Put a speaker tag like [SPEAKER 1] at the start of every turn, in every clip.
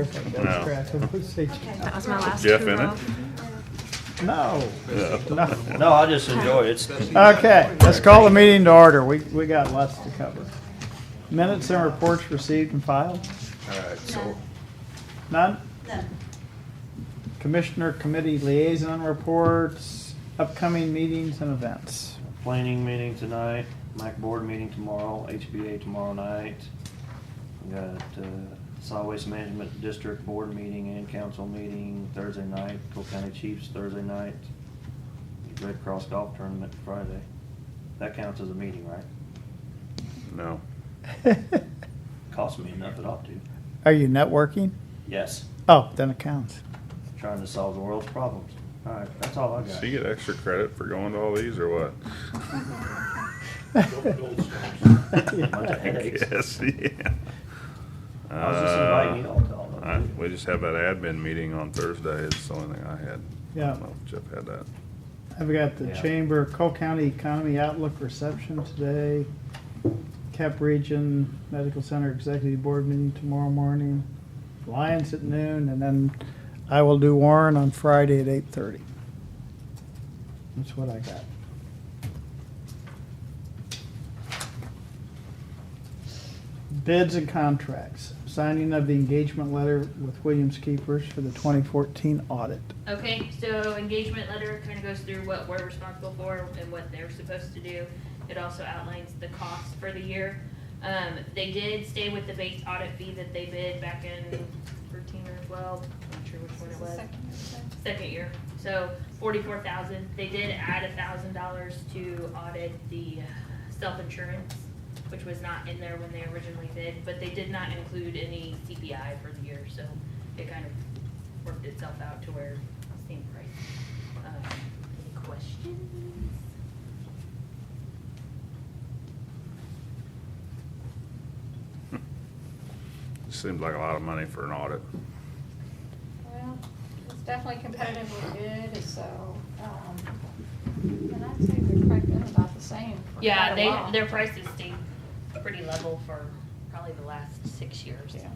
[SPEAKER 1] if I
[SPEAKER 2] No.
[SPEAKER 1] got track of those.
[SPEAKER 3] That was my last
[SPEAKER 2] Jeff
[SPEAKER 3] hurrah.
[SPEAKER 2] in it?
[SPEAKER 1] No. No.
[SPEAKER 4] No, I just enjoy it.
[SPEAKER 1] Okay, let's call the meeting to order. We got lots to cover. Minutes and reports received and filed?
[SPEAKER 4] Alright, so,
[SPEAKER 1] None?
[SPEAKER 5] None.
[SPEAKER 1] Commissioner committee liaison reports, upcoming meetings and events.
[SPEAKER 4] planning meeting tonight, MAC board meeting tomorrow, HBA tomorrow night. We got solid waste management district board meeting and council meeting Thursday night, Cole County Chiefs Thursday night, Red Cross Golf Tournament Friday. That counts as a meeting, right?
[SPEAKER 2] No.
[SPEAKER 4] Costs me enough it ought to.
[SPEAKER 1] Are you networking?
[SPEAKER 4] Yes,
[SPEAKER 1] Oh, then it counts.
[SPEAKER 4] trying to solve the world's problems. Alright, that's all I got.
[SPEAKER 2] So you get extra credit for going to all these or what?
[SPEAKER 4] Bunch of headaches.
[SPEAKER 2] Yes, yeah.
[SPEAKER 4] I was just inviting you all to all of them.
[SPEAKER 2] We just have that admin meeting on Thursday is the only thing I had. I
[SPEAKER 1] Yeah.
[SPEAKER 2] don't know if Jeff had that.
[SPEAKER 1] I've got the
[SPEAKER 4] Yeah.
[SPEAKER 1] Chamber Cole County Economy Outlook reception today. Cap Region Medical Center Executive Board meeting tomorrow morning. Lions at noon, and then I will do Warren on Friday at 8:30. That's what I got. Bids and contracts. Signing of the engagement letter with Williams Keepers for the 2014 audit.
[SPEAKER 6] Okay, so engagement letter kind of goes through what we're responsible for and what they're supposed to do. It also outlines the cost for the year. They did stay with the base audit fee that they bid back in 13 or 12, I'm not sure which one it was. Second year, so 44,000. They did add $1,000 to audit the self-insurance, which was not in there when they originally bid, but they did not include any CPI for the year, so it kind of worked itself out to where same price. Any questions?
[SPEAKER 2] Seems like a lot of money for an audit.
[SPEAKER 7] Well, it's definitely competitively bid, so, and I'd say they're probably been about the same for
[SPEAKER 6] Yeah,
[SPEAKER 7] quite a while.
[SPEAKER 6] their prices stayed pretty level for probably the last 6 years.
[SPEAKER 7] Yeah.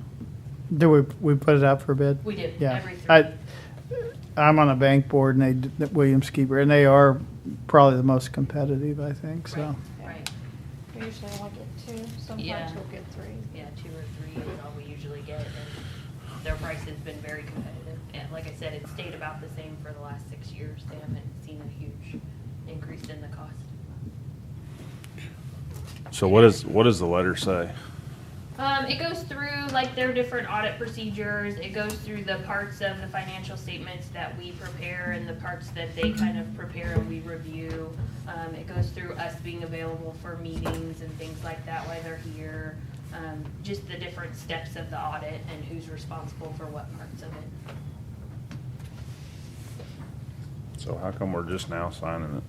[SPEAKER 1] Do we put it out for bid?
[SPEAKER 6] We do,
[SPEAKER 1] Yeah.
[SPEAKER 6] every 3 years.
[SPEAKER 1] I'm on a bank board and they, Williams Keeper, and they are probably the most competitive, I think, so.
[SPEAKER 6] Right,
[SPEAKER 7] We usually only get 2,
[SPEAKER 6] Yeah.
[SPEAKER 7] sometimes we'll get 3.
[SPEAKER 6] yeah, 2 or 3 is all we usually get, and their price has been very competitive. And like I said, it's stayed about the same for the last 6 years. They haven't seen a huge increase in the cost.
[SPEAKER 2] So what does the letter say?
[SPEAKER 6] It goes through like their different audit procedures. It goes through the parts of the financial statements that we prepare and the parts that they kind of prepare and we review. It goes through us being available for meetings and things like that while they're here. Just the different steps of the audit and who's responsible for what parts of it.
[SPEAKER 2] So how come we're just now signing it?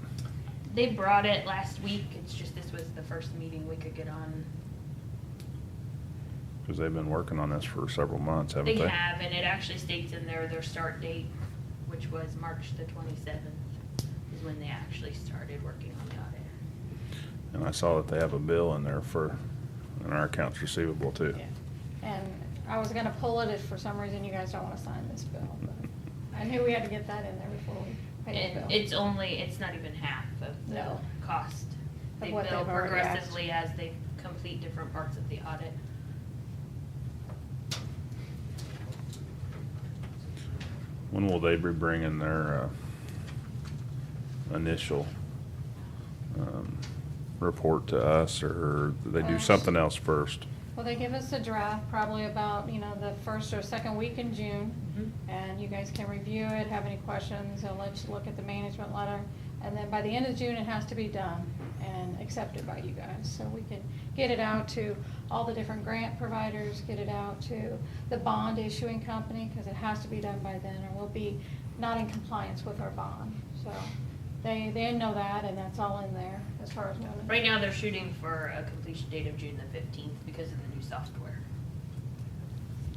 [SPEAKER 6] They brought it last week. It's just this was the first meeting we could get on.
[SPEAKER 2] Because they've been working on this for several months, haven't they?
[SPEAKER 6] They have, and it actually states in there their start date, which was March the 27th, is when they actually started working on the audit.
[SPEAKER 2] And I saw that they have a bill in there in our accounts receivable too.
[SPEAKER 7] Yeah. And I was gonna pull it if for some reason you guys don't wanna sign this bill, but I knew we had to get that in there before we paid the
[SPEAKER 6] And
[SPEAKER 7] bill.
[SPEAKER 6] it's not even half of the
[SPEAKER 7] No.
[SPEAKER 6] cost. They
[SPEAKER 7] Of what
[SPEAKER 6] bill
[SPEAKER 7] they've already asked.
[SPEAKER 6] progressively as they complete different parts of the audit.
[SPEAKER 2] When will they be bringing their initial report to us, or do they do something else first?
[SPEAKER 7] Well, they give us a draft probably about, the first or second week in June.
[SPEAKER 6] Mm-hmm.
[SPEAKER 7] And you guys can review it, have any questions, they'll let you look at the management letter. And then by the end of June, it has to be done and accepted by you guys. So we can get it out to all the different grant providers, get it out to the bond issuing company, because it has to be done by then, or we'll be not in compliance with our bond. So they know that, and that's all in there as far as knowing.
[SPEAKER 6] Right now, they're shooting for a completion date of June the 15th because of the new software.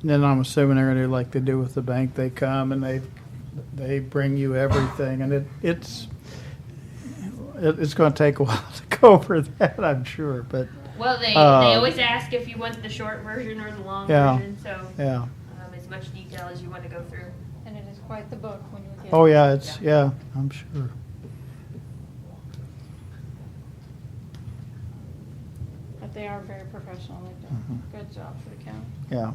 [SPEAKER 1] Then I'm assuming they're gonna do like they do with the bank. They come and they bring you everything, and it's gonna take a while to go over that, I'm sure, but,
[SPEAKER 6] Well, they always ask if you want the short version or the long
[SPEAKER 1] Yeah.
[SPEAKER 6] version, so
[SPEAKER 1] yeah.
[SPEAKER 6] as much detail as you want to go through.
[SPEAKER 7] And it is quite the book when you get.
[SPEAKER 1] Oh, yeah, yeah, I'm sure.
[SPEAKER 7] But they are very professional. They've done a good job for the county.
[SPEAKER 1] Yeah.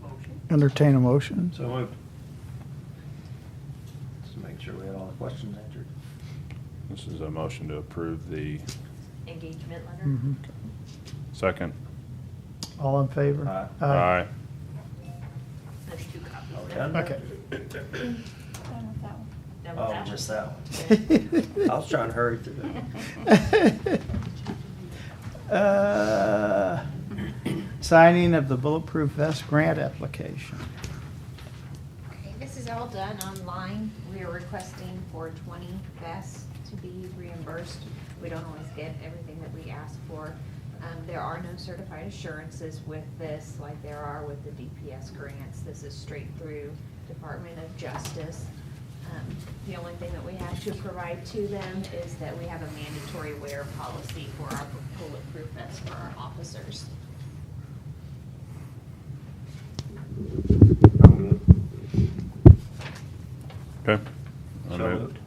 [SPEAKER 4] Motion.
[SPEAKER 1] Entertain a motion.
[SPEAKER 4] So moved. Just make sure we had all the questions answered.
[SPEAKER 2] This is a motion to approve the
[SPEAKER 6] Engagement letter.
[SPEAKER 1] Mhm.
[SPEAKER 2] second.
[SPEAKER 1] All in favor?
[SPEAKER 4] Aye.
[SPEAKER 2] Aye.
[SPEAKER 6] There's 2 copies.
[SPEAKER 4] Are we
[SPEAKER 6] there.
[SPEAKER 4] done?
[SPEAKER 1] Okay.
[SPEAKER 7] Done with that one.
[SPEAKER 6] Done with
[SPEAKER 4] Oh,
[SPEAKER 6] that
[SPEAKER 4] just
[SPEAKER 6] one?
[SPEAKER 4] that one. I was trying to hurry through that.
[SPEAKER 1] Signing of the Bulletproof Vest grant application.
[SPEAKER 3] Okay, this is all done online. We are requesting for 20 vests to be reimbursed. We don't always get everything that we ask for. There are no certified assurances with this, like there are with the DPS grants. This is straight through Department of Justice. The only thing that we have to provide to them is that we have a mandatory wear policy for our bulletproof vests for our officers.
[SPEAKER 4] I'm good.
[SPEAKER 2] Okay.
[SPEAKER 4] So
[SPEAKER 2] I'll move.
[SPEAKER 4] moved.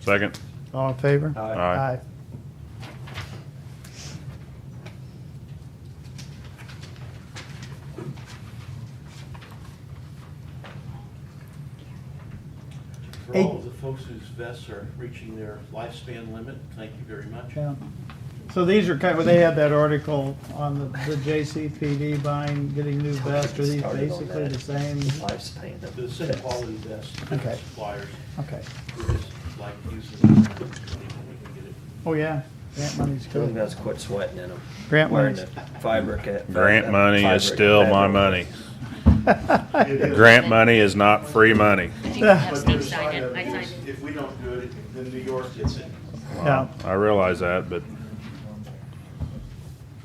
[SPEAKER 2] Second.
[SPEAKER 1] All in favor?
[SPEAKER 4] Aye.
[SPEAKER 2] Aye.
[SPEAKER 5] For all of the folks whose vests are reaching their lifespan limit, thank you very much.
[SPEAKER 1] Yeah. So these are kind of, they had that article on the JCPD buying, getting new vests. Are these
[SPEAKER 4] Started on
[SPEAKER 1] basically
[SPEAKER 4] that.
[SPEAKER 1] the same?
[SPEAKER 4] Lifespan of
[SPEAKER 5] The same quality vests, different
[SPEAKER 1] Okay.
[SPEAKER 5] suppliers,
[SPEAKER 1] Okay.
[SPEAKER 5] we just like using them when we can get it.
[SPEAKER 1] Oh, yeah. Grant money's
[SPEAKER 4] Two
[SPEAKER 1] good.
[SPEAKER 4] guys quit sweating in them.
[SPEAKER 1] Grant
[SPEAKER 4] Wearing
[SPEAKER 1] money's.
[SPEAKER 4] the fabric.
[SPEAKER 2] Grant money is still my money.
[SPEAKER 5] is.
[SPEAKER 2] Grant money is not free money.
[SPEAKER 6] If you can have
[SPEAKER 5] But the
[SPEAKER 6] Steve
[SPEAKER 5] other
[SPEAKER 6] sign
[SPEAKER 5] side
[SPEAKER 6] it,
[SPEAKER 5] of
[SPEAKER 6] I
[SPEAKER 5] it
[SPEAKER 6] signed
[SPEAKER 5] is,
[SPEAKER 6] it.
[SPEAKER 5] if we don't do it, then New York gets it.
[SPEAKER 1] Yeah.
[SPEAKER 2] I realize that, but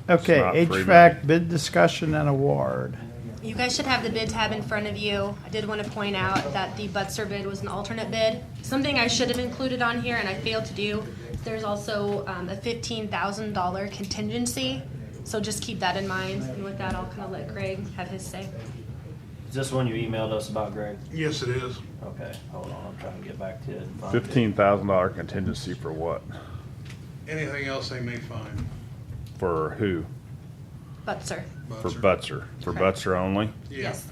[SPEAKER 1] Okay,
[SPEAKER 2] It's not free
[SPEAKER 1] HVAC bid discussion and award.
[SPEAKER 8] You guys should have the bid tab in front of you. I did want to point out that the Butzer bid was an alternate bid. Something I should have included on here and I failed to do. There's also a $15,000 contingency, so just keep that in mind. And with that, I'll kind of let Greg have his say.
[SPEAKER 4] Is this one you emailed us about, Greg?
[SPEAKER 5] Yes, it is.
[SPEAKER 4] Okay, hold on, I'm trying to get back to it. and find it.
[SPEAKER 2] $15,000 contingency for what?
[SPEAKER 9] Anything else they may find.
[SPEAKER 2] For who?
[SPEAKER 8] Butzer.
[SPEAKER 2] For Butzer. For
[SPEAKER 8] Correct.
[SPEAKER 2] Butzer only?
[SPEAKER 9] Yeah.
[SPEAKER 8] Yes.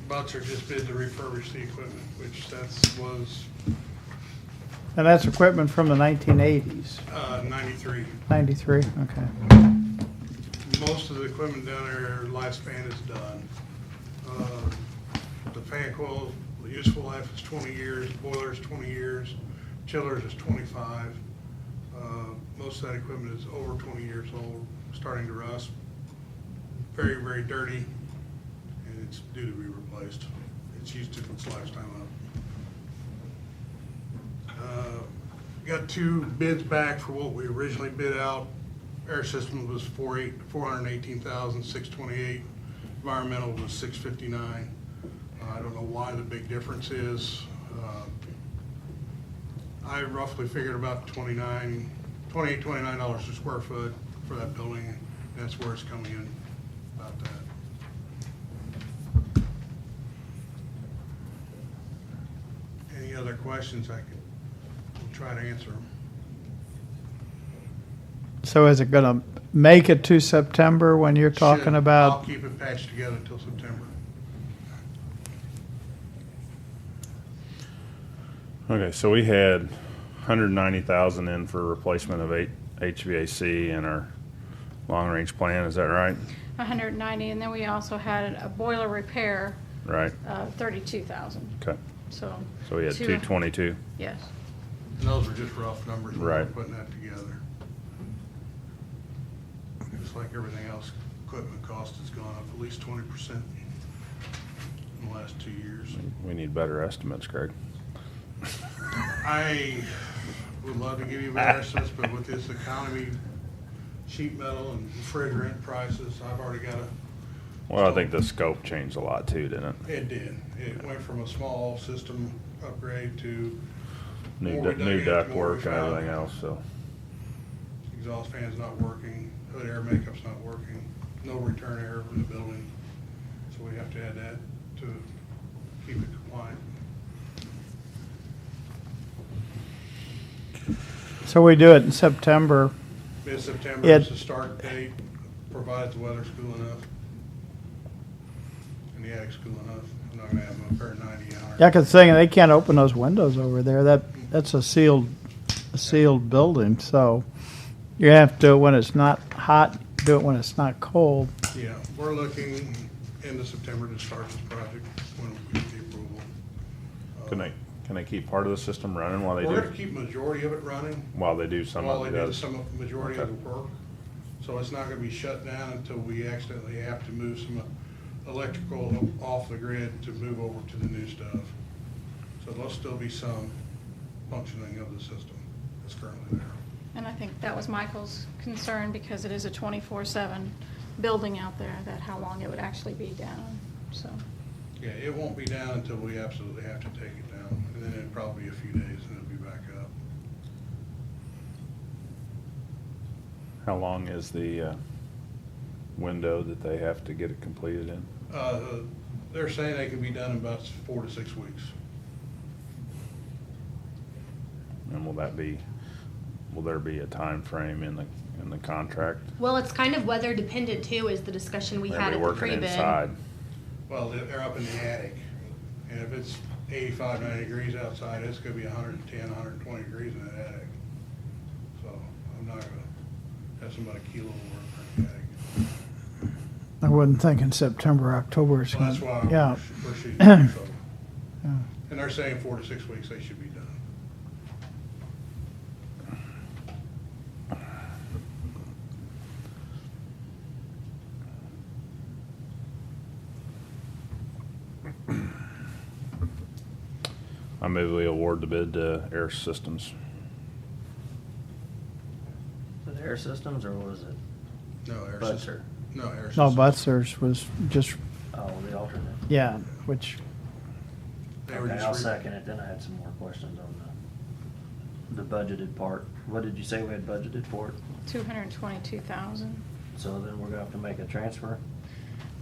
[SPEAKER 9] Butzer just bid to refurbish the equipment, which was
[SPEAKER 1] And that's equipment from the 1980s.
[SPEAKER 9] 93.
[SPEAKER 1] 93, okay.
[SPEAKER 9] Most of the equipment down there, lifespan is done. The fan coil, the useful life is 20 years, boiler is 20 years, chillers is 25. Most of that equipment is over 20 years old, starting to rust. Very, very dirty, and it's due to be replaced. It's used to its lifetime up. Got 2 bids back for what we originally bid out. Air system was $418,628. Environmental was $659. I don't know why the big difference is. I roughly figured about $29 a square foot for that building. That's where it's coming in, about that. Any other questions I could try to answer them?
[SPEAKER 1] So is it gonna make it to September when you're
[SPEAKER 9] Should.
[SPEAKER 1] talking
[SPEAKER 9] I'll
[SPEAKER 1] about?
[SPEAKER 9] keep it patched together until September.
[SPEAKER 2] Okay, so we had 190,000 in for replacement of HVAC in our long-range plan, is that right?
[SPEAKER 7] 190, and then we also had a boiler repair,
[SPEAKER 2] Right,
[SPEAKER 7] 32,000,
[SPEAKER 2] okay.
[SPEAKER 7] so.
[SPEAKER 2] So we had 222.
[SPEAKER 7] Yes.
[SPEAKER 9] And those were just rough numbers when we were
[SPEAKER 2] Right.
[SPEAKER 9] putting that together. Just like everything else, equipment cost has gone up at least 20% in the last 2 years.
[SPEAKER 2] We need better estimates, Greg.
[SPEAKER 9] I would love to give you better estimates, but with this economy, sheet metal and refrigerant prices, I've already got a.
[SPEAKER 2] Well, I think the scope changed a lot too, didn't it?
[SPEAKER 9] It did. It went from a small system upgrade to.
[SPEAKER 2] New
[SPEAKER 9] more we dug
[SPEAKER 2] new
[SPEAKER 9] into,
[SPEAKER 2] duct
[SPEAKER 9] more we
[SPEAKER 2] work and
[SPEAKER 9] found.
[SPEAKER 2] everything else, so.
[SPEAKER 9] exhaust fan's not working, hood air makeup's not working, no return air from the building. So we have to add that to keep it compliant.
[SPEAKER 1] So we do it in September.
[SPEAKER 9] Mid-September
[SPEAKER 1] It-
[SPEAKER 9] is the start date, provides the weather's cool enough. And the attic's cool enough. I'm not gonna have them up there at 90 hours.
[SPEAKER 1] Yeah, 'cause saying they can't open those windows over there. That's a sealed building, so you have to do it when it's not hot, do it when it's not cold.
[SPEAKER 9] Yeah, we're looking into September to start this project when we get the approval.
[SPEAKER 2] Can they keep part of the system running while they
[SPEAKER 9] We're
[SPEAKER 2] do,
[SPEAKER 9] gonna keep majority of it running
[SPEAKER 2] while they do some
[SPEAKER 9] while
[SPEAKER 2] of
[SPEAKER 9] they
[SPEAKER 2] the
[SPEAKER 9] do
[SPEAKER 2] other?
[SPEAKER 9] some of the majority of
[SPEAKER 2] Okay.
[SPEAKER 9] the work. So it's not gonna be shut down until we accidentally have to move some electrical off the grid to move over to the new stuff. So there'll still be some functioning of the system that's currently there.
[SPEAKER 7] And I think that was Michael's concern, because it is a 24/7 building out there, that how long it would actually be down, so.
[SPEAKER 9] Yeah, it won't be down until we absolutely have to take it down, and then it'll probably be a few days and it'll be back up.
[SPEAKER 2] How long is the window that they have to get it completed in?
[SPEAKER 9] They're saying they can be done in about 4 to 6 weeks.
[SPEAKER 2] And will there be a time frame in the contract?
[SPEAKER 8] Well, it's kind of weather dependent too, is the discussion we
[SPEAKER 2] They'll
[SPEAKER 8] had
[SPEAKER 2] be
[SPEAKER 8] at the
[SPEAKER 2] working
[SPEAKER 8] pre-bid.
[SPEAKER 2] inside.
[SPEAKER 9] Well, they're up in the attic, and if it's 85, 90 degrees outside, it's gonna be 110, 120 degrees in that attic. So I'm not gonna have somebody keel over in the attic.
[SPEAKER 1] I wouldn't think in September, October it's
[SPEAKER 9] So that's why
[SPEAKER 1] gonna, yeah.
[SPEAKER 9] we're shooting for so.
[SPEAKER 1] Yeah.
[SPEAKER 9] And they're saying 4 to 6 weeks they should be done.
[SPEAKER 2] I move we award the bid to Air Systems.
[SPEAKER 4] Was it Air Systems or was it
[SPEAKER 9] No, air
[SPEAKER 4] Butzer?
[SPEAKER 9] system. No, air
[SPEAKER 1] No,
[SPEAKER 9] systems.
[SPEAKER 1] Butzers was just,
[SPEAKER 4] Oh, the alternate.
[SPEAKER 1] yeah, which,
[SPEAKER 9] They were
[SPEAKER 4] Okay,
[SPEAKER 9] just
[SPEAKER 4] I'll
[SPEAKER 9] re-
[SPEAKER 4] second it, then I had some more questions on the budgeted part. What did you say we had budgeted for it?
[SPEAKER 7] 222,000.
[SPEAKER 4] So then we're gonna have to make a transfer?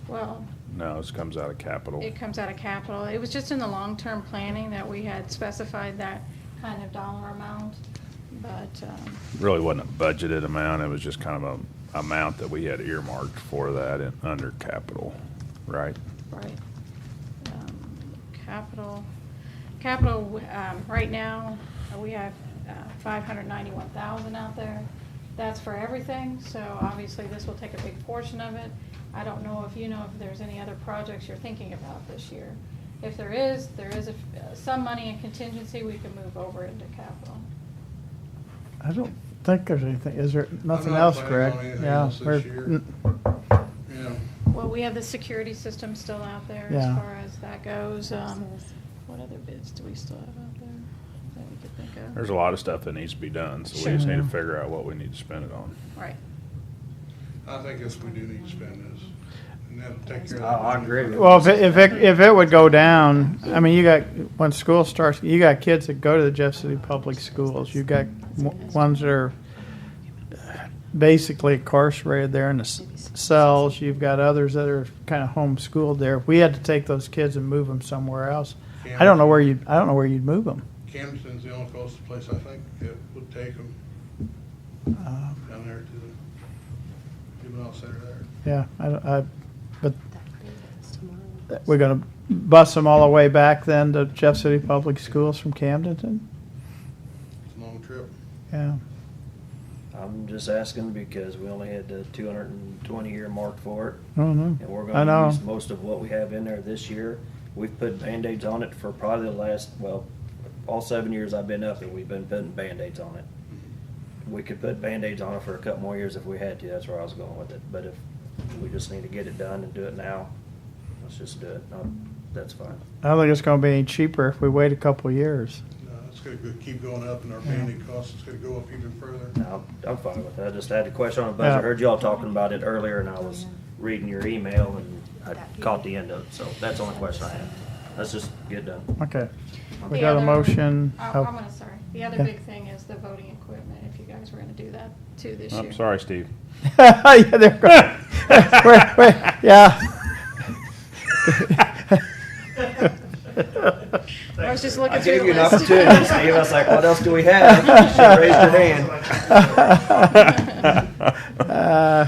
[SPEAKER 7] Well,
[SPEAKER 2] No, this comes out of capital.
[SPEAKER 7] it comes out of capital. It was just in the long-term planning that we had specified that kind of dollar amount, but,
[SPEAKER 2] Really wasn't a budgeted amount, it was just kind of a amount that we had earmarked for that under capital, right?
[SPEAKER 7] right. Capital, right now, we have 591,000 out there. That's for everything, so obviously this will take a big portion of it. I don't know if you know if there's any other projects you're thinking about this year. If there is some money in contingency we can move over into capital.
[SPEAKER 1] I don't think there's anything, is there, nothing
[SPEAKER 9] not
[SPEAKER 1] else,
[SPEAKER 9] planning
[SPEAKER 1] correct?
[SPEAKER 9] on anything
[SPEAKER 1] Yeah,
[SPEAKER 9] else this
[SPEAKER 1] we're-
[SPEAKER 9] year. Yeah.
[SPEAKER 7] Well, we have the security system still out there as
[SPEAKER 1] Yeah.
[SPEAKER 7] far as that goes. What other bids do we still have out there that we could think of?
[SPEAKER 2] There's a lot of stuff that needs to be done, so we just need to
[SPEAKER 1] Sure.
[SPEAKER 2] figure out what we need to spend it on.
[SPEAKER 7] Right.
[SPEAKER 9] I think if we do need to spend this, and that'll take care of
[SPEAKER 4] Oh,
[SPEAKER 9] that.
[SPEAKER 4] I agree with you.
[SPEAKER 1] Well, if it would go down, I mean, you got, when school starts, you got kids that go to the Jeff City Public Schools. You got ones that are basically incarcerated there in the cells. You've got others that are kind of homeschooled there. If we had to take those kids and move them somewhere else, I don't know where you'd move them.
[SPEAKER 9] Camden's the only closest place I think that would take them down there to the juvenile center there.
[SPEAKER 1] Yeah, but we're gonna bus them all the way back then to Jeff City Public Schools from Camdenton?
[SPEAKER 9] It's a long trip.
[SPEAKER 1] Yeah.
[SPEAKER 4] I'm just asking because we only had the 220 year mark for it.
[SPEAKER 1] I don't know.
[SPEAKER 4] And we're
[SPEAKER 1] I know.
[SPEAKER 4] gonna use most of what we have in there this year. We've put Band-Aids on it for probably the last, well, all 7 years I've been up there, we've been putting Band-Aids on it. We could put Band-Aids on it for a couple more years if we had to, that's where I was going with it. But if we just need to get it done and do it now, let's just do it. That's fine.
[SPEAKER 1] I don't think it's gonna be any cheaper if we wait a couple of years.
[SPEAKER 9] It's gonna keep going up and our banding costs is gonna go up even further.
[SPEAKER 4] No, I'm fine with that. I just had a question on the
[SPEAKER 1] Yeah.
[SPEAKER 4] budget. I heard y'all talking about it earlier and I was reading your email and I caught the end of it. So that's the only question I had. Let's just get done.
[SPEAKER 1] Okay. We
[SPEAKER 7] The
[SPEAKER 1] got a
[SPEAKER 7] other-
[SPEAKER 1] motion.
[SPEAKER 7] I'm
[SPEAKER 1] Oh,
[SPEAKER 7] gonna, sorry. The other
[SPEAKER 1] Yeah.
[SPEAKER 7] big thing is the voting equipment, if you guys were gonna do that too this year.
[SPEAKER 2] I'm sorry, Steve.
[SPEAKER 1] Yeah, they're going. Wait, yeah.
[SPEAKER 7] I was just looking
[SPEAKER 4] I
[SPEAKER 7] through
[SPEAKER 4] gave
[SPEAKER 7] the
[SPEAKER 4] you an
[SPEAKER 7] list.
[SPEAKER 4] opportunity, Steve. I was like, what else do we have? You should have raised your hand.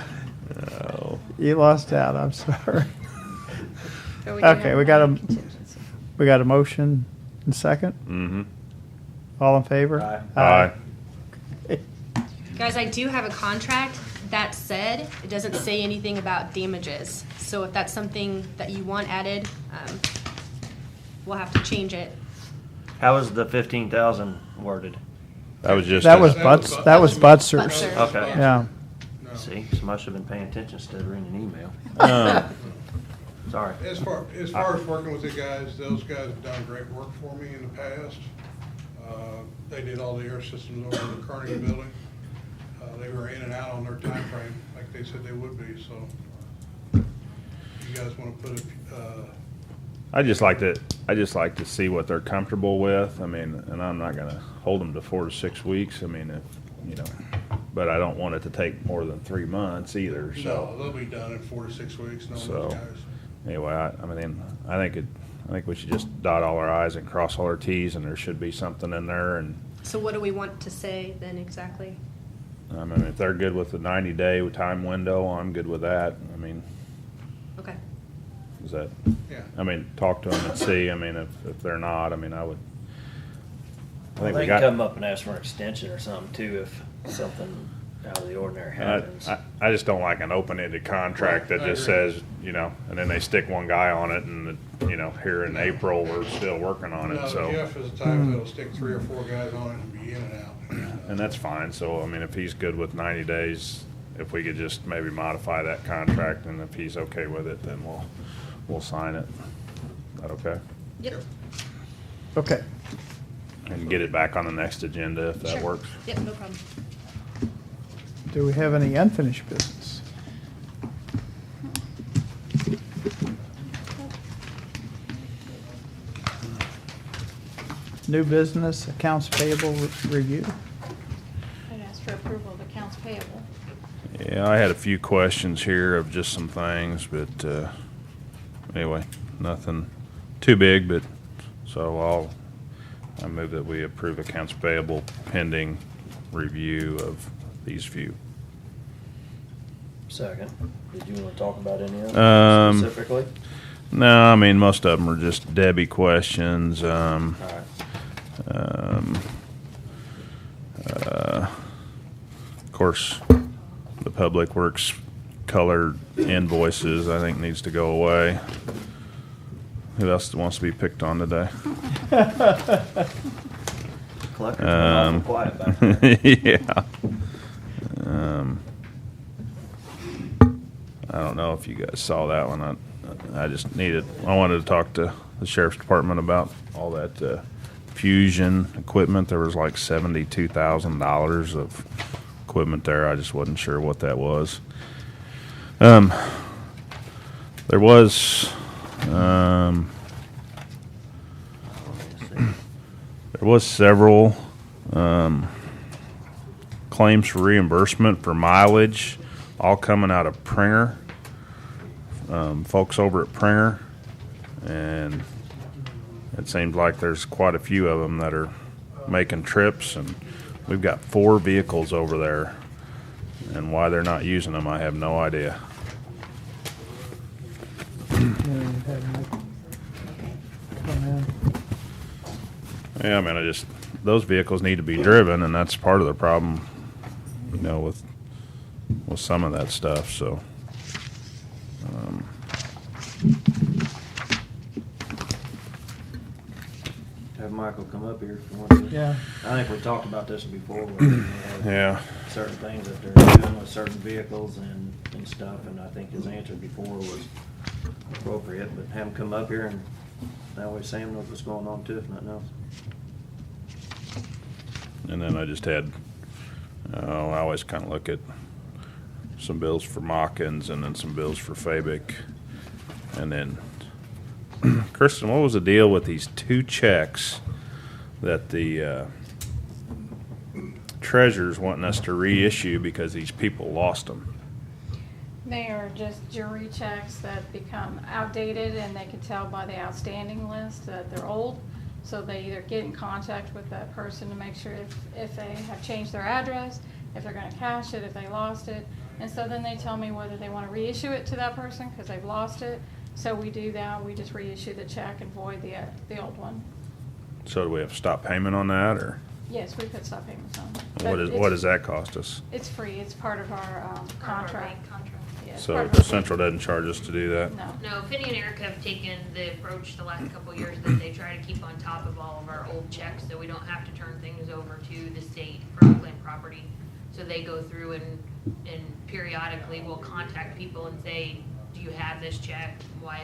[SPEAKER 2] Oh.
[SPEAKER 1] You lost out, I'm sorry.
[SPEAKER 7] But we do
[SPEAKER 1] Okay,
[SPEAKER 7] have
[SPEAKER 1] we got a-
[SPEAKER 7] contingency.
[SPEAKER 1] We got a motion and second.
[SPEAKER 2] Mm-hmm.
[SPEAKER 1] All in favor?
[SPEAKER 2] Aye.
[SPEAKER 1] Okay.
[SPEAKER 8] Guys, I do have a contract. That said, it doesn't say anything about damages. So if that's something that you want added, we'll have to change it.
[SPEAKER 4] How was the 15,000 worded?
[SPEAKER 2] That was just.
[SPEAKER 1] That was
[SPEAKER 9] That was
[SPEAKER 1] Butts, that was Butzer's.
[SPEAKER 8] Butzer.
[SPEAKER 4] Okay.
[SPEAKER 1] Yeah.
[SPEAKER 9] No.
[SPEAKER 4] See, somebody should have been paying attention instead of reading an email. Sorry.
[SPEAKER 9] As far as working with the guys, those guys have done great work for me in the past. They did all the air systems over in the Carnegie building. They were in and out on their time frame, like they said they would be, so. You guys wanna put it,
[SPEAKER 2] I just like to see what they're comfortable with. I mean, and I'm not gonna hold them to 4 to 6 weeks. I mean, if, you know, but I don't want it to take more than 3 months either,
[SPEAKER 9] no,
[SPEAKER 2] so.
[SPEAKER 9] they'll be done in 4 to 6 weeks, no,
[SPEAKER 2] So-
[SPEAKER 9] those guys.
[SPEAKER 2] Anyway, I think we should just dot all our i's and cross all our t's, and there should be something in there. And
[SPEAKER 8] So what do we want to say then exactly?
[SPEAKER 2] I mean, if they're good with the 90-day time window, I'm good with that. I mean,
[SPEAKER 8] Okay.
[SPEAKER 2] is that?
[SPEAKER 9] Yeah.
[SPEAKER 2] I mean, talk to them and see. I mean, if they're not, I mean, I would. I think
[SPEAKER 4] They
[SPEAKER 2] we
[SPEAKER 4] can
[SPEAKER 2] got.
[SPEAKER 4] come up and ask for an extension or something too if something out of the ordinary happens.
[SPEAKER 2] I just don't like an open-ended contract that
[SPEAKER 9] I
[SPEAKER 2] just
[SPEAKER 9] agree.
[SPEAKER 2] says, you know, and then they stick one guy on it, and you know, here in April we're still working on it.
[SPEAKER 9] No,
[SPEAKER 2] So.
[SPEAKER 9] Jeff is the type that'll stick 3 or 4 guys on it and be in and out.
[SPEAKER 2] And that's fine, so, I mean, if he's good with 90 days, if we could just maybe modify that contract, and if he's okay with it, then we'll sign it. Is that okay?
[SPEAKER 8] Yep.
[SPEAKER 1] Okay.
[SPEAKER 2] And get it back on the next agenda if that
[SPEAKER 8] Sure.
[SPEAKER 2] works.
[SPEAKER 8] Yep, no problem.
[SPEAKER 1] Do we have any unfinished business? New business, accounts payable review.
[SPEAKER 7] I'd ask for approval of accounts payable.
[SPEAKER 2] Yeah, I had a few questions here of just some things, but, anyway, nothing too big, but, so I move that we approve accounts payable pending review of these few.
[SPEAKER 4] Second. Did you want to talk about any of them
[SPEAKER 2] Um,
[SPEAKER 4] specifically?
[SPEAKER 2] No, I mean, most of them are just Debbie questions.
[SPEAKER 4] All right.
[SPEAKER 2] Of course, the Public Works colored invoices, I think, needs to go away. Who else wants to be picked on today?
[SPEAKER 4] Collector's been awful quiet back there.
[SPEAKER 2] Yeah. I don't know if you guys saw that one. I wanted to talk to the sheriff's department about all that fusion equipment. There was like $72,000 of equipment there. I just wasn't sure what that was. There was several claims for reimbursement for mileage, all coming out of Pringer. Folks over at Pringer, and it seems like there's quite a few of them that are making trips, and we've got 4 vehicles over there, and why they're not using them, I have no idea. Yeah, I mean, those vehicles need to be driven, and that's part of the problem, you know, with some of that stuff, so.
[SPEAKER 4] Have Michael come up here if you want to.
[SPEAKER 1] Yeah.
[SPEAKER 4] I think we talked about this before. where we have
[SPEAKER 2] Yeah.
[SPEAKER 4] Certain things that they're doing with certain vehicles and stuff, and I think his answer before was appropriate, but have him come up here and that way Sam knows what's going on too, if nothing else.
[SPEAKER 2] And then I just had, I always kind of look at some bills for Mawkins and then some bills for Fabic. And then, Kristen, what was the deal with these 2 checks that the treasurer's wanting us to reissue because these people lost them.
[SPEAKER 7] They are just jury checks that become outdated, and they can tell by the outstanding list that they're old. So they either get in contact with that person to make sure if they have changed their address, if they're gonna cash it, if they lost it. And so then they tell me whether they wanna reissue it to that person, cause they've lost it. So we do that, we just reissue the check and void the old one.
[SPEAKER 2] So do we have to stop payment on that, or
[SPEAKER 7] Yes, we put stop payments on.
[SPEAKER 2] what does that cost us?
[SPEAKER 7] It's free, it's part of our
[SPEAKER 6] Part of our
[SPEAKER 7] contract.
[SPEAKER 6] bank contract.
[SPEAKER 7] Yeah, it's
[SPEAKER 2] So
[SPEAKER 7] part of our-
[SPEAKER 2] Central doesn't charge us to do that?
[SPEAKER 7] No.
[SPEAKER 6] No, Finney and Eric have taken the approach the last couple of years that they try to keep on top of all of our old checks, so we don't have to turn things over to the state for unclaimed property. So they go through and periodically will contact people and say, do you have this check? Why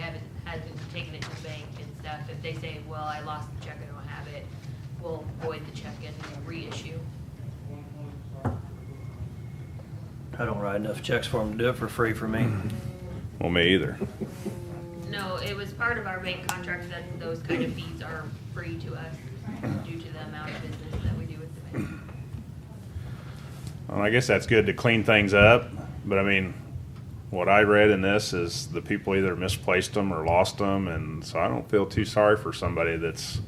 [SPEAKER 6] hasn't taken it to the bank and stuff? If they say, well, I lost the check, I don't have it, we'll void the check and reissue.
[SPEAKER 4] I don't write enough checks for them to do it for free for me.
[SPEAKER 2] Well, me either.
[SPEAKER 6] No, it was part of our bank contract that those kind of fees are free to us due to the amount of business that we do with the bank.
[SPEAKER 2] Well, I guess that's good to clean things up, but I mean, what I read in this is the people either misplaced them or lost them, and so I don't feel too sorry for somebody that's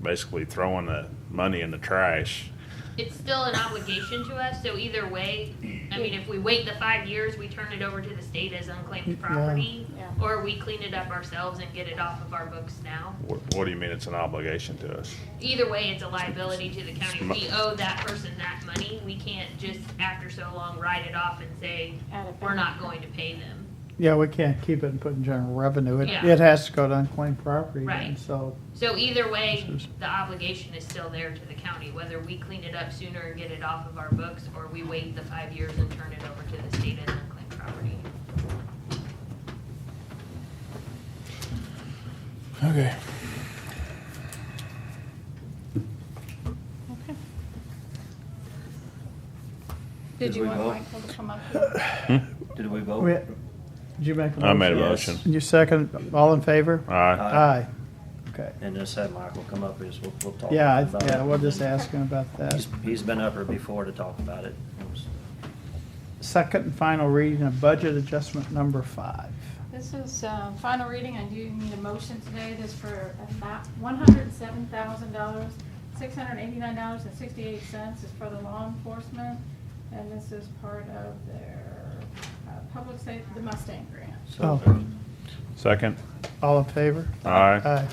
[SPEAKER 2] basically throwing the money in the trash.
[SPEAKER 6] It's still an obligation to us, so either way, I mean, if we wait the 5 years, we turn it over to the state as unclaimed property,
[SPEAKER 7] Yeah.
[SPEAKER 6] or we clean it up ourselves and get it off of our books now.
[SPEAKER 2] What do you mean it's an obligation to us?
[SPEAKER 6] Either way, it's a liability to the county. If we owe that person that money, we can't just, after so long, write it off and say,
[SPEAKER 7] Add it
[SPEAKER 6] we're
[SPEAKER 7] back.
[SPEAKER 6] not going to pay them.
[SPEAKER 1] Yeah, we can't keep it and put in general revenue.
[SPEAKER 6] Yeah.
[SPEAKER 1] It has to go to unclaimed property.
[SPEAKER 6] Right.
[SPEAKER 1] And so,
[SPEAKER 6] So either way,
[SPEAKER 1] This is-
[SPEAKER 6] the obligation is still there to the county, whether we clean it up sooner and get it off of our books, or we wait the 5 years and turn it over to the state as unclaimed property.
[SPEAKER 2] Okay.
[SPEAKER 7] Okay. Did you
[SPEAKER 4] we
[SPEAKER 7] want
[SPEAKER 4] vote?
[SPEAKER 7] Michael to come up here?
[SPEAKER 4] Did we vote?
[SPEAKER 1] we- did you make a motion?
[SPEAKER 2] I made a
[SPEAKER 4] Yes.
[SPEAKER 2] motion.
[SPEAKER 1] You second, all in favor?
[SPEAKER 2] Aye.
[SPEAKER 1] Aye. Okay.
[SPEAKER 4] And just have Michael come up, and we'll talk
[SPEAKER 1] Yeah,
[SPEAKER 4] about it.
[SPEAKER 1] we'll just ask him about that.
[SPEAKER 4] He's been up here before to talk about it.
[SPEAKER 1] Second and final reading of budget adjustment number 5.
[SPEAKER 7] This is final reading. I do need a motion today. This for about $107,000, $689.68 is for the law enforcement. And this is part of their public safety, the Mustang grant.
[SPEAKER 1] Oh.
[SPEAKER 2] Second?
[SPEAKER 1] All in favor?
[SPEAKER 2] Aye.
[SPEAKER 1] Aye.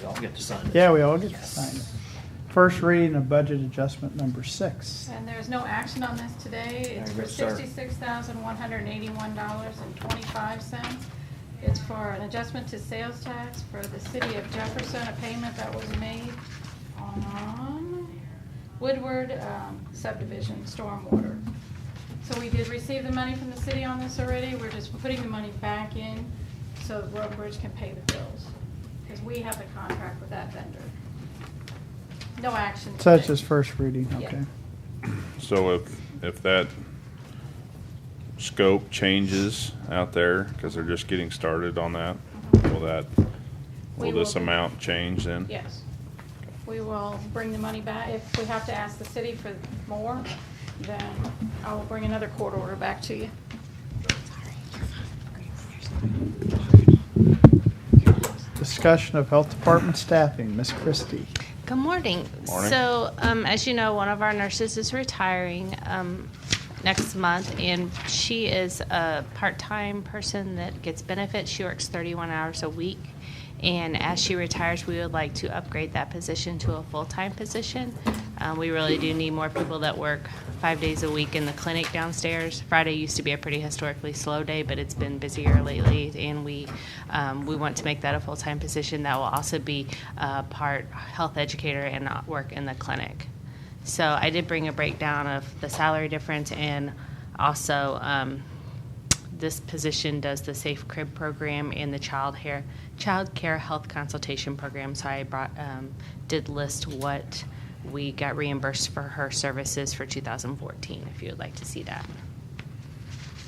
[SPEAKER 4] We all get to sign it.
[SPEAKER 1] Yeah, we all get to sign it. First reading of budget adjustment number 6.
[SPEAKER 7] And there's no action on this today. It's for
[SPEAKER 4] Very good, sir.
[SPEAKER 7] $66,181.25. It's for an adjustment to sales tax for the city of Jefferson, a payment that was made on Woodward subdivision stormwater. So we did receive the money from the city on this already. We're just putting the money back in so the road bridge can pay the bills. Because we have the contract with that vendor. No action
[SPEAKER 1] So that's
[SPEAKER 7] today.
[SPEAKER 1] just first reading,
[SPEAKER 7] Yeah.
[SPEAKER 1] okay.
[SPEAKER 2] So if that scope changes out there, because they're just getting started on that, will
[SPEAKER 7] We
[SPEAKER 2] this
[SPEAKER 7] will-
[SPEAKER 2] amount change then?
[SPEAKER 7] Yes. We will bring the money back. If we have to ask the city for more, then I will bring another court order back to you.
[SPEAKER 1] Discussion of health department staffing, Miss Christie.
[SPEAKER 10] Good morning.
[SPEAKER 2] Morning.
[SPEAKER 10] So, as you know, one of our nurses is retiring next month, and she is a part-time person that gets benefits. She works 31 hours a week, and as she retires, we would like to upgrade that position to a full-time position. We really do need more people that work 5 days a week in the clinic downstairs. Friday used to be a pretty historically slow day, but it's been busier lately, and we want to make that a full-time position that will also be part health educator and not work in the clinic. So I did bring a breakdown of the salary difference, and also this position does the Safe Crib program and the child care health consultation program. So I did list what we got reimbursed for her services for 2014, if you would like to see that.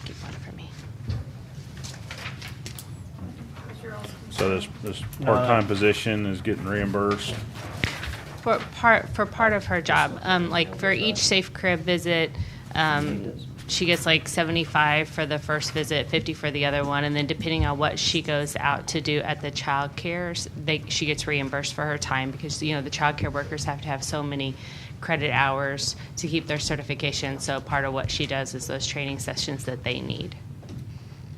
[SPEAKER 10] Keep one for me.
[SPEAKER 2] So this part-time position is getting reimbursed.
[SPEAKER 10] For part of her job, like for each safe crib visit, she gets like 75 for the first visit, 50 for the other one, and then depending on what she goes out to do at the child care, she gets reimbursed for her time because the child care workers have to have so many credit hours to keep their certification. So part of what she does is those training sessions that they need.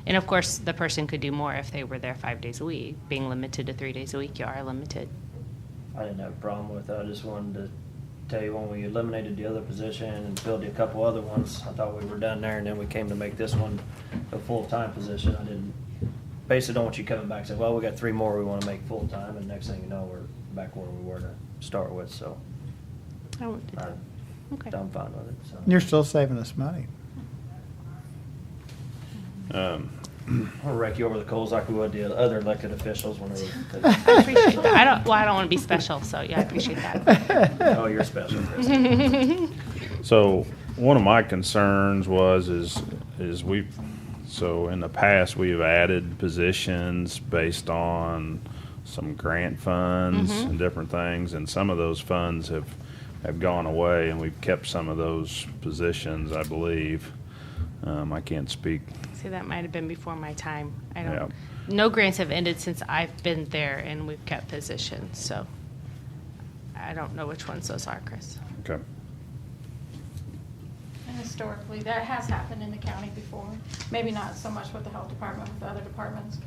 [SPEAKER 10] And of course, the person could do more if they were there 5 days a week. Being limited to 3 days a week, you are limited.
[SPEAKER 4] I didn't have a problem with it. I just wanted to tell you when we eliminated the other position and filled a couple other ones, I thought we were done there, and then we came to make this one a full-time position. I didn't, basically don't want you coming back and say, well, we got 3 more we want to make full-time, and next thing you know, we're back where we were to start with, so
[SPEAKER 10] I won't do that. Okay.
[SPEAKER 4] I'm fine with it, so.
[SPEAKER 1] You're still saving us money.
[SPEAKER 4] We'll rake you over the coals like we would the other elected officials when they
[SPEAKER 10] I appreciate that. I don't want to be special, so yeah, I appreciate that.
[SPEAKER 4] Oh, you're special, Chris.
[SPEAKER 2] So one of my concerns is so in the past we've added positions based on some grant funds and different things, and some of those funds have gone away, and we've kept some of those positions, I believe. I can't speak.
[SPEAKER 10] See, that might have been before my time. I don't.
[SPEAKER 2] Yeah.
[SPEAKER 10] No grants have ended since I've been there, and we've kept positions. So I don't know which ones those are, Chris.
[SPEAKER 2] Okay.
[SPEAKER 7] And historically, that has happened in the county before. Maybe not so much with the health department, with the other departments.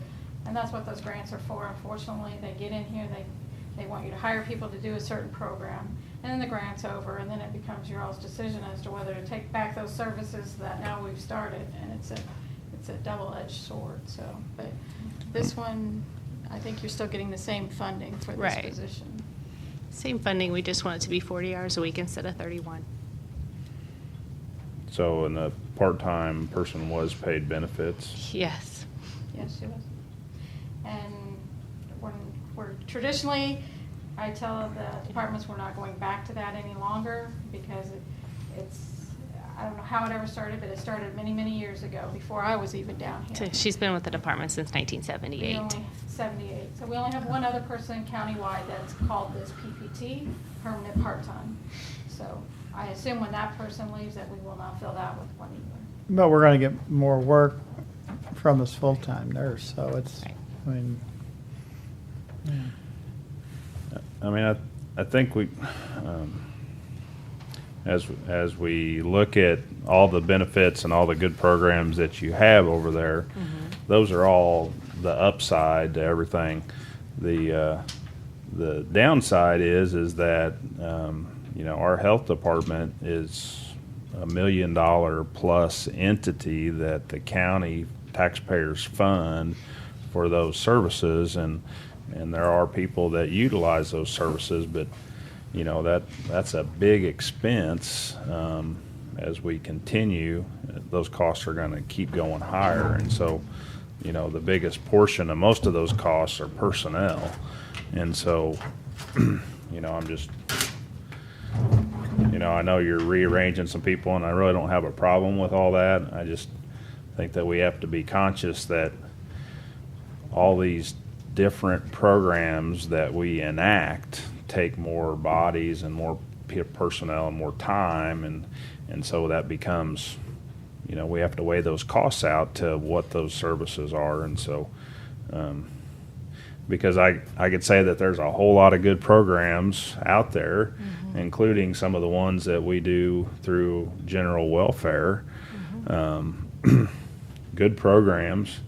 [SPEAKER 7] And that's what those grants are for. Unfortunately, they get in here, they want you to hire people to do a certain program, and then the grant's over, and then it becomes your all's decision as to whether to take back those services that now we've started, and it's a double-edged sword. So, but this one, I think you're still getting the same funding for this
[SPEAKER 10] Right.
[SPEAKER 7] position.
[SPEAKER 10] Same funding. We just want it to be 40 hours a week instead of 31.
[SPEAKER 2] So, and the part-time person was paid benefits.
[SPEAKER 10] Yes.
[SPEAKER 7] Yes, she was. And we're traditionally, I tell the departments we're not going back to that any longer because it's, I don't know how it ever started, but it started many, many years ago before I was even down
[SPEAKER 10] So
[SPEAKER 7] here.
[SPEAKER 10] she's been with the department since
[SPEAKER 7] We
[SPEAKER 10] 1978.
[SPEAKER 7] only 78. So we only have one other person countywide that's called this PPT, permanent part-time. So I assume when that person leaves that we will not fill that with one either.
[SPEAKER 1] But we're gonna get more work from this full-time nurse, so it's,
[SPEAKER 10] Right.
[SPEAKER 1] I mean, yeah.
[SPEAKER 2] I mean, I think we, as we look at all the benefits and all the good programs that you have over there, those are all the upside to everything. The downside is that our health department is $1 million plus entity that the county taxpayers fund for those services, and there are people that utilize those services, but that's a big expense. As we continue, those costs are going to keep going higher, and so the biggest portion of most of those costs are personnel, and so I'm just I know you're rearranging some people, and I really don't have a problem with all that. I just think that we have to be conscious that all these different programs that we enact take more bodies and more personnel and more time, and so that becomes, we have to weigh those costs out to what those services are, and so because I could say that there's a whole lot of good programs out there, including some of the ones that we do through general welfare, good programs,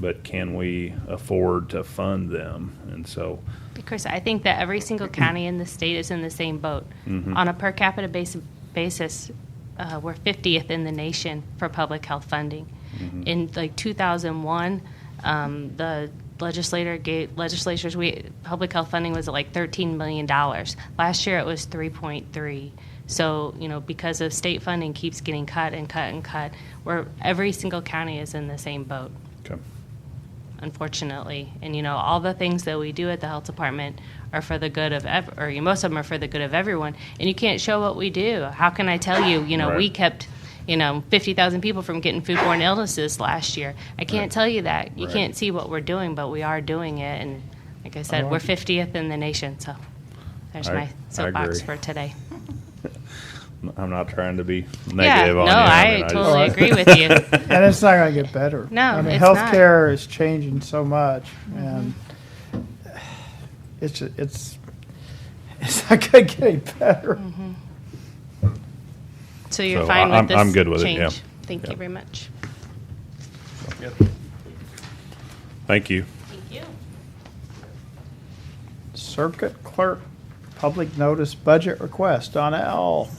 [SPEAKER 2] but can we afford to fund them? And so,
[SPEAKER 10] Chris, I think that every single county in the state is in the same boat. On a per capita basis, we're 50th in the nation for public health funding. In 2001, the legislatures, public health funding was at $13 million. Last year it was 3.3. So, because of state funding keeps getting cut and cut and cut, every single county is in the same boat.
[SPEAKER 2] okay.
[SPEAKER 10] Unfortunately. And, all the things that we do at the health department are for the good of, most of them are for the good of everyone. And you can't show what we do. How can I tell you,
[SPEAKER 2] Right.
[SPEAKER 10] we kept, 50,000 people from getting foodborne illnesses last year. I can't tell you that. You
[SPEAKER 2] Right.
[SPEAKER 10] can't see what we're doing, but we are doing it. And like I said, we're 50th in the nation. So there's
[SPEAKER 2] I
[SPEAKER 10] my soapbox
[SPEAKER 2] agree.
[SPEAKER 10] for today.
[SPEAKER 2] I'm not trying to be
[SPEAKER 10] Yeah,
[SPEAKER 2] negative on
[SPEAKER 10] no,
[SPEAKER 2] you.
[SPEAKER 10] I
[SPEAKER 2] mean,
[SPEAKER 10] totally
[SPEAKER 2] just-
[SPEAKER 10] agree with you.
[SPEAKER 1] And it's not gonna get better.
[SPEAKER 10] No,
[SPEAKER 1] I mean,
[SPEAKER 10] it's not.
[SPEAKER 1] healthcare is changing so much, and
[SPEAKER 10] Mm-hmm.
[SPEAKER 1] it's not gonna get any better.
[SPEAKER 10] So you're
[SPEAKER 2] So
[SPEAKER 10] fine with
[SPEAKER 2] I'm-
[SPEAKER 10] this
[SPEAKER 2] I'm good with it,
[SPEAKER 10] change?
[SPEAKER 2] yeah.
[SPEAKER 10] Thank
[SPEAKER 2] Yeah.
[SPEAKER 10] you very much.
[SPEAKER 2] Thank you.
[SPEAKER 10] Thank you.
[SPEAKER 1] Circuit clerk, public notice budget request, Donnell.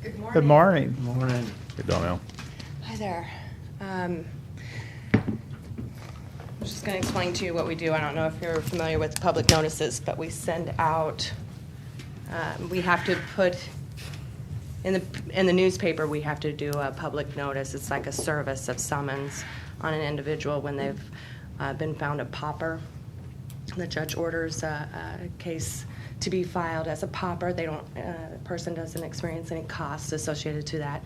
[SPEAKER 11] Good morning.
[SPEAKER 1] Good morning.
[SPEAKER 4] Morning.
[SPEAKER 2] Good, Donnell.
[SPEAKER 11] Hi there. I'm just going to explain to you what we do. I don't know if you're familiar with public notices, but we send out, we have to put, in the newspaper, we have to do a public notice. It's like a service of summons on an individual when they've been found a pauper. The judge orders a case to be filed as a pauper. They don't, the person doesn't experience any costs associated to that.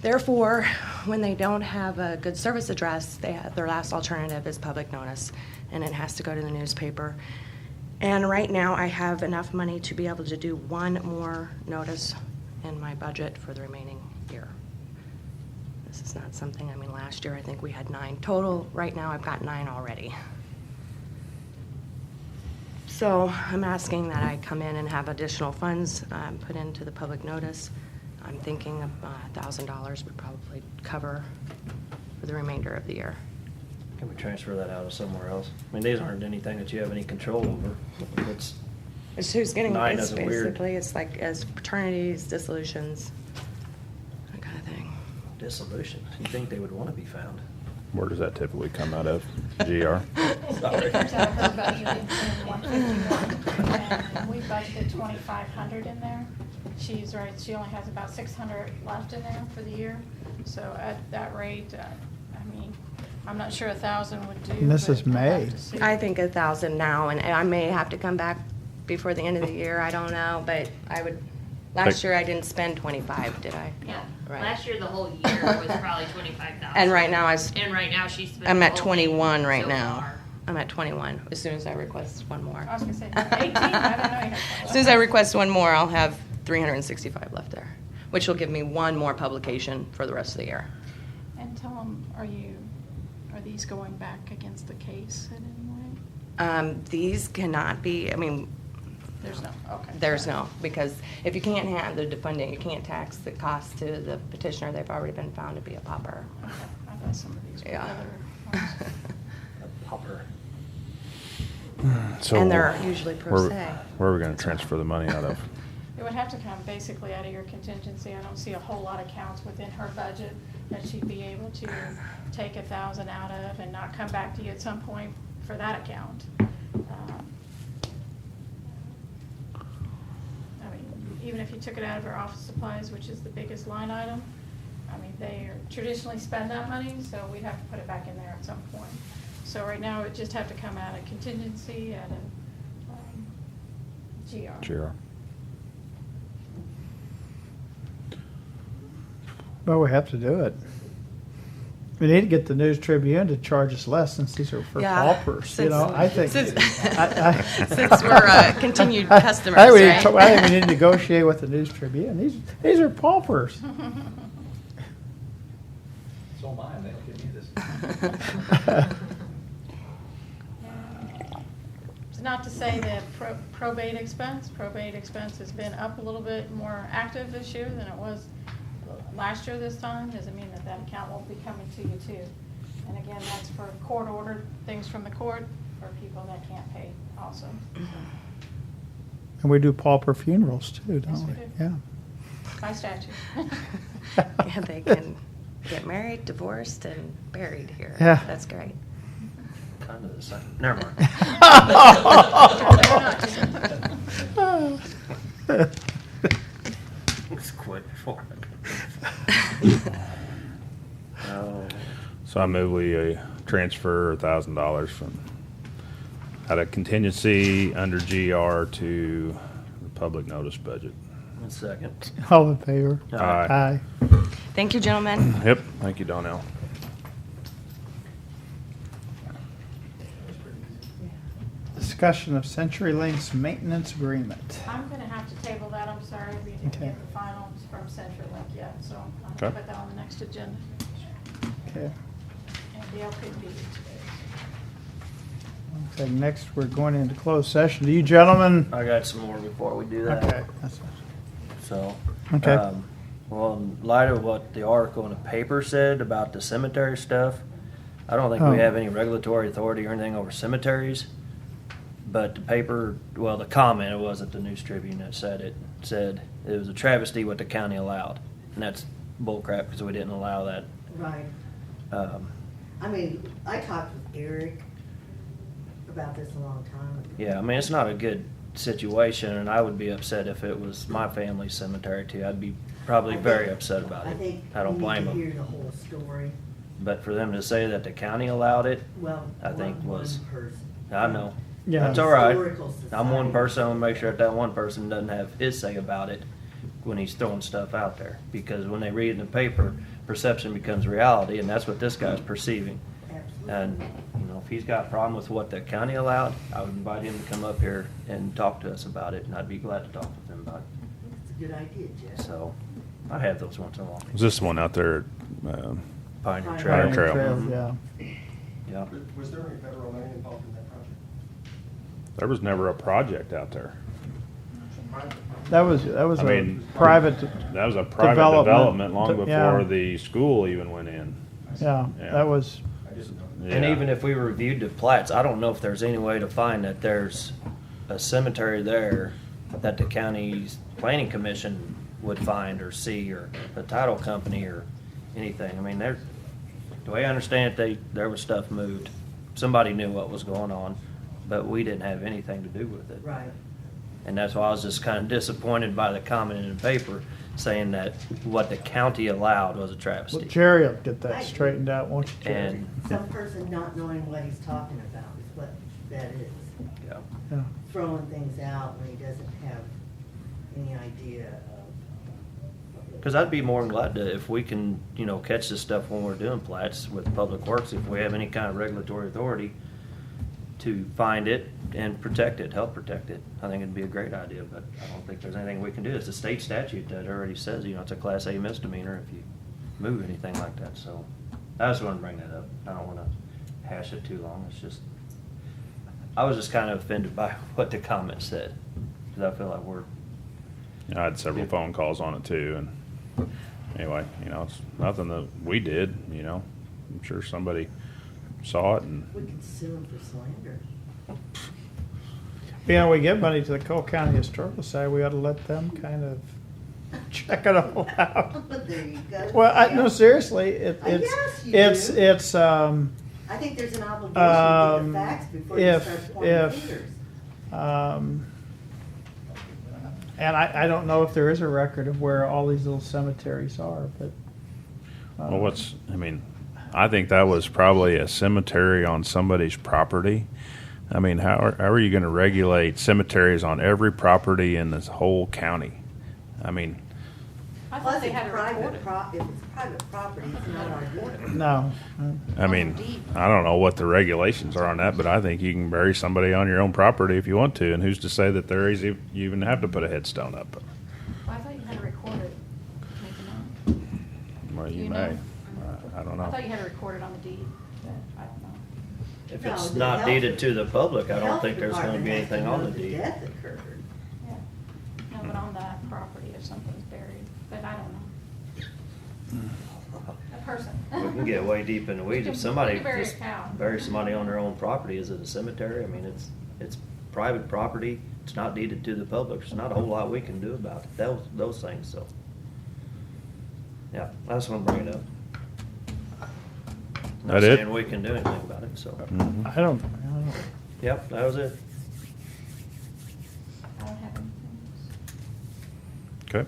[SPEAKER 11] Therefore, when they don't have a good service address, their last alternative is public notice, and it has to go to the newspaper. And right now, I have enough money to be able to do one more notice in my budget for the remaining year. This is not something, I mean, last year I think we had 9 total. Right now, I've got 9 already. So I'm asking that I come in and have additional funds put into the public notice. I'm thinking $1,000 would probably cover for the remainder of the year.
[SPEAKER 4] Can we transfer that out of somewhere else? I mean, these aren't anything that you have any control over. It's
[SPEAKER 11] It's who's getting,
[SPEAKER 4] 9
[SPEAKER 11] it's
[SPEAKER 4] isn't weird.
[SPEAKER 11] basically, it's like as fraternities, dissolutions, that kind of thing.
[SPEAKER 4] dissolution. You think they would want to be found?
[SPEAKER 2] Where does that typically come out of? GR?
[SPEAKER 7] It comes out of her budget in 151, and we budgeted 2,500 in there. She's right, she only has about 600 left in there for the year. So at that rate, I mean, I'm not sure 1,000 would do.
[SPEAKER 1] And this
[SPEAKER 7] but
[SPEAKER 1] is
[SPEAKER 7] we'll have
[SPEAKER 1] May.
[SPEAKER 7] to see.
[SPEAKER 11] I think 1,000 now, and I may have to come back before the end of the year, I don't know, but I would, last year I didn't spend 25, did I?
[SPEAKER 6] Yeah,
[SPEAKER 11] Right.
[SPEAKER 6] last year the whole year was probably 25,000.
[SPEAKER 11] And right now
[SPEAKER 6] And right now she's spent.
[SPEAKER 11] I'm
[SPEAKER 6] the
[SPEAKER 11] at
[SPEAKER 6] whole
[SPEAKER 11] 21
[SPEAKER 6] thing
[SPEAKER 11] right
[SPEAKER 6] so
[SPEAKER 11] now.
[SPEAKER 6] far.
[SPEAKER 11] I'm at 21, as soon as I request one more.
[SPEAKER 7] I was gonna say 18, I don't know. You have
[SPEAKER 11] As soon as I request one more, I'll have 365 left there, which will give me one more publication for the rest of the year.
[SPEAKER 7] And tell them, are these going back against the case in any way?
[SPEAKER 11] These cannot be, I mean,
[SPEAKER 7] There's no, okay.
[SPEAKER 11] there's no, because if you can't have the defunding, you can't tax the cost to the petitioner, they've already been found to be a pauper.
[SPEAKER 7] Okay, I thought some of these were
[SPEAKER 11] Yeah.
[SPEAKER 7] other ones.
[SPEAKER 4] A pauper.
[SPEAKER 2] So
[SPEAKER 11] And they're usually pro
[SPEAKER 2] where-
[SPEAKER 11] se.
[SPEAKER 2] Where are we gonna transfer the money out of?
[SPEAKER 7] It would have to come basically out of your contingency. I don't see a whole lot of counts within her budget that she'd be able to take 1,000 out of and not come back to you at some point for that account. I mean, even if you took it out of her office supplies, which is the biggest line item, I mean, they traditionally spend that money, so we'd have to put it back in there at some point. So right now, it would just have to come out of contingency at a GR.
[SPEAKER 2] GR.
[SPEAKER 1] Well, we have to do it. We need to get the News Tribune to charge us less since these are for
[SPEAKER 11] Yeah,
[SPEAKER 1] paupers, you know, I think.
[SPEAKER 11] Since we're continued customers,
[SPEAKER 1] I think we need
[SPEAKER 11] right?
[SPEAKER 1] to- I think we need to negotiate with the News Tribune. These are paupers.
[SPEAKER 5] So mine, they'll give me this.
[SPEAKER 7] It's not to say that probate expense has been up a little bit more active this year than it was last year this time. Doesn't mean that account won't be coming to you too. And again, that's for court-ordered things from the court for people that can't pay also.
[SPEAKER 1] And we do pauper funerals too,
[SPEAKER 7] Yes,
[SPEAKER 1] don't
[SPEAKER 7] we
[SPEAKER 1] we?
[SPEAKER 7] do.
[SPEAKER 1] Yeah.
[SPEAKER 7] By statute.
[SPEAKER 11] Yeah, they can get married, divorced, and buried here.
[SPEAKER 1] Yeah.
[SPEAKER 11] That's great.
[SPEAKER 4] Kind of the same. Never mind. Let's quit before. Oh,
[SPEAKER 2] So I move we transfer $1,000 from out of contingency under GR to the public notice budget.
[SPEAKER 4] Second.
[SPEAKER 1] All in favor?
[SPEAKER 2] Aye.
[SPEAKER 11] Thank you, gentlemen.
[SPEAKER 2] Yep, thank you, Donnell.
[SPEAKER 1] Discussion of CenturyLink's maintenance agreement.
[SPEAKER 7] I'm gonna have to table that, I'm sorry, we didn't
[SPEAKER 1] Okay.
[SPEAKER 7] get the finals from CenturyLink yet, so I'll
[SPEAKER 2] Okay.
[SPEAKER 7] put that on the next agenda.
[SPEAKER 1] Okay.
[SPEAKER 7] And Dale couldn't be here today.
[SPEAKER 1] Okay, next we're going into closed session. Do you gentlemen?
[SPEAKER 4] I got some more before we do that.
[SPEAKER 1] Okay. that's-
[SPEAKER 4] So.
[SPEAKER 1] Okay.
[SPEAKER 4] Well, in light of what the article in the paper said about the cemetery stuff, I don't think
[SPEAKER 1] Oh.
[SPEAKER 4] we have any regulatory authority or anything over cemeteries. But the paper, well, the comment, it was at the News Tribune that said it was a travesty what the county allowed. And that's bullcrap because we didn't allow that.
[SPEAKER 12] Right.
[SPEAKER 4] Um,
[SPEAKER 12] I mean, I talked with Eric about this a long time ago.
[SPEAKER 4] Yeah, I mean, it's not a good situation, and I would be upset if it was my family's cemetery too. I'd be probably very upset about
[SPEAKER 12] I
[SPEAKER 4] it.
[SPEAKER 12] think
[SPEAKER 4] I don't
[SPEAKER 12] we
[SPEAKER 4] blame
[SPEAKER 12] need to hear
[SPEAKER 4] them.
[SPEAKER 12] the whole story.
[SPEAKER 4] But for them to say that the county allowed it,
[SPEAKER 12] Well,
[SPEAKER 4] I think
[SPEAKER 12] one
[SPEAKER 4] was,
[SPEAKER 12] person.
[SPEAKER 4] I know.
[SPEAKER 1] Yeah.
[SPEAKER 4] That's all right.
[SPEAKER 12] Historical
[SPEAKER 4] I'm one
[SPEAKER 12] Society.
[SPEAKER 4] person, I'll make sure that one person doesn't have his say about it when he's throwing stuff out there. Because when they read it in the paper, perception becomes reality, and that's what this guy's perceiving.
[SPEAKER 12] Absolutely.
[SPEAKER 4] And, you know, if he's got a problem with what the county allowed, I would invite him to come up here and talk to us about it, and I'd be glad to talk with him about
[SPEAKER 12] It's a good idea,
[SPEAKER 4] it.
[SPEAKER 12] Jeff.
[SPEAKER 4] So, I have those once in a while.
[SPEAKER 2] Was this the one out there?
[SPEAKER 4] Pioneer
[SPEAKER 12] Pioneer
[SPEAKER 4] Trail.
[SPEAKER 2] Pioneer Trail.
[SPEAKER 1] Trails,
[SPEAKER 4] Mhm.
[SPEAKER 1] yeah.
[SPEAKER 4] Yeah.
[SPEAKER 13] Was there any federal money involved in that project?
[SPEAKER 2] There was never a project out there.
[SPEAKER 1] That was
[SPEAKER 2] I
[SPEAKER 1] a
[SPEAKER 2] mean,
[SPEAKER 1] private,
[SPEAKER 2] That was a private
[SPEAKER 1] Development.
[SPEAKER 2] development long
[SPEAKER 1] Yeah.
[SPEAKER 2] before the school even went in.
[SPEAKER 1] yeah,
[SPEAKER 2] Yeah.
[SPEAKER 1] that was,
[SPEAKER 13] I didn't know.
[SPEAKER 4] And
[SPEAKER 2] Yeah.
[SPEAKER 4] even if we reviewed the plats, I don't know if there's any way to find that there's a cemetery there that the county's planning commission would find or see, or the title company or anything. I mean, the way I understand it, there was stuff moved. Somebody knew what was going on, but we didn't have anything to do with it.
[SPEAKER 12] Right.
[SPEAKER 4] And that's why I was just kind of disappointed by the comment in the paper saying that what the county allowed was a
[SPEAKER 1] well,
[SPEAKER 4] travesty.
[SPEAKER 1] Jerry will get that straightened out, won't you, Jerry?
[SPEAKER 4] And,
[SPEAKER 12] Some person not knowing what he's talking about is what that is.
[SPEAKER 4] yeah.
[SPEAKER 1] Yeah.
[SPEAKER 12] Throwing things out when he doesn't have any idea of.
[SPEAKER 4] Because I'd be more than glad to, if we can, you know, catch this stuff when we're doing plats with Public Works, if we have any kind of regulatory authority to find it and protect it, help protect it. I think it'd be a great idea, but I don't think there's anything we can do. It's a state statute that already says, you know, it's a Class A misdemeanor if you move anything like that, so I just want to bring that up. I don't want to hash it too long, it's just, I was just kind of offended by what the comment said, because I feel like we're,
[SPEAKER 2] I had several phone calls on it too, and anyway, you know, it's nothing that we did, you know. I'm sure somebody saw it and,
[SPEAKER 12] We could sue him for slander.
[SPEAKER 1] Yeah, we give money to the Cole County Historical Society, we ought to let them kind of check it all out.
[SPEAKER 12] There you go.
[SPEAKER 1] Well, no, seriously,
[SPEAKER 12] Yes, you
[SPEAKER 1] it's,
[SPEAKER 12] do.
[SPEAKER 1] it's,
[SPEAKER 12] I think there's an obligation to get the facts before you
[SPEAKER 1] if-
[SPEAKER 12] start pointing
[SPEAKER 1] if-
[SPEAKER 12] fingers.
[SPEAKER 1] and I don't know if there is a record of where all these little cemeteries are, but.
[SPEAKER 2] well, I think that was probably a cemetery on somebody's property. I mean, how are you going to regulate cemeteries on every property in this whole county? I mean,
[SPEAKER 7] I
[SPEAKER 12] Plus,
[SPEAKER 7] thought they
[SPEAKER 12] it's
[SPEAKER 7] had it
[SPEAKER 12] private
[SPEAKER 7] recorded.
[SPEAKER 12] if it's private property, it's not our business.
[SPEAKER 1] No.
[SPEAKER 2] I mean, I don't know what the regulations are on that, but I think you can bury somebody on your own property if you want to, and who's to say that there is, you even have to put a headstone up?
[SPEAKER 7] Well, I thought you had it recorded. Make a note.
[SPEAKER 2] Well,
[SPEAKER 7] Do
[SPEAKER 2] you
[SPEAKER 7] you
[SPEAKER 2] may.
[SPEAKER 7] know?
[SPEAKER 2] I don't
[SPEAKER 7] I
[SPEAKER 2] know.
[SPEAKER 7] thought you had it recorded on the deed, but I don't know.
[SPEAKER 4] if
[SPEAKER 12] No,
[SPEAKER 4] it's
[SPEAKER 12] the
[SPEAKER 4] not
[SPEAKER 12] health-
[SPEAKER 4] deeded to the public, I
[SPEAKER 12] The
[SPEAKER 4] don't
[SPEAKER 12] health
[SPEAKER 4] think there's going to be
[SPEAKER 12] department has to
[SPEAKER 4] anything
[SPEAKER 12] know
[SPEAKER 4] on the
[SPEAKER 12] the
[SPEAKER 4] deed.
[SPEAKER 12] death occurred.
[SPEAKER 7] Yeah. No, but on that property if something's buried, but I don't know. A person.
[SPEAKER 4] We can get way deep in the weeds.
[SPEAKER 7] You
[SPEAKER 4] If
[SPEAKER 7] can-
[SPEAKER 4] somebody
[SPEAKER 7] you can bury a
[SPEAKER 4] just
[SPEAKER 7] cow.
[SPEAKER 4] buries somebody on their own property, is it a cemetery? I mean, it's private property. It's not deeded to the public. There's not a whole lot we can do about it. Those things, so. Yeah, I just want to bring it up. Not
[SPEAKER 2] That it?
[SPEAKER 4] saying we can do anything about it, so.
[SPEAKER 2] Mhm.
[SPEAKER 1] I don't.
[SPEAKER 4] Yep, that was it.
[SPEAKER 7] I don't have anything.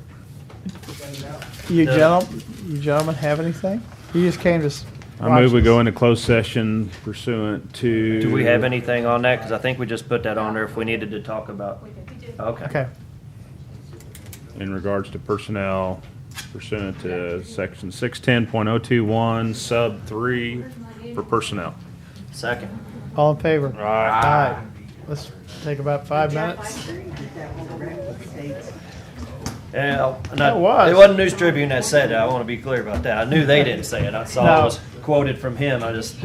[SPEAKER 2] Okay.
[SPEAKER 1] You
[SPEAKER 4] No.
[SPEAKER 1] gentlemen have anything? You just came to.
[SPEAKER 2] I move we go into closed session pursuant to.
[SPEAKER 4] Do we have anything on that? Because I think we just put that on there if we needed to talk about.
[SPEAKER 7] We did.
[SPEAKER 4] Okay.
[SPEAKER 1] Okay.
[SPEAKER 2] in regards to personnel pursuant to section 610.021 sub 3 for personnel.
[SPEAKER 4] Second.
[SPEAKER 1] All in favor?
[SPEAKER 2] Aye.
[SPEAKER 1] Let's take about 5
[SPEAKER 12] Did that
[SPEAKER 1] minutes.
[SPEAKER 12] like- did that hold correct with states?
[SPEAKER 4] Yeah, and
[SPEAKER 1] It was.
[SPEAKER 4] It wasn't News Tribune that said that. I want to be clear about that. I knew they didn't say it. I saw
[SPEAKER 1] No.
[SPEAKER 4] it was quoted from him. I just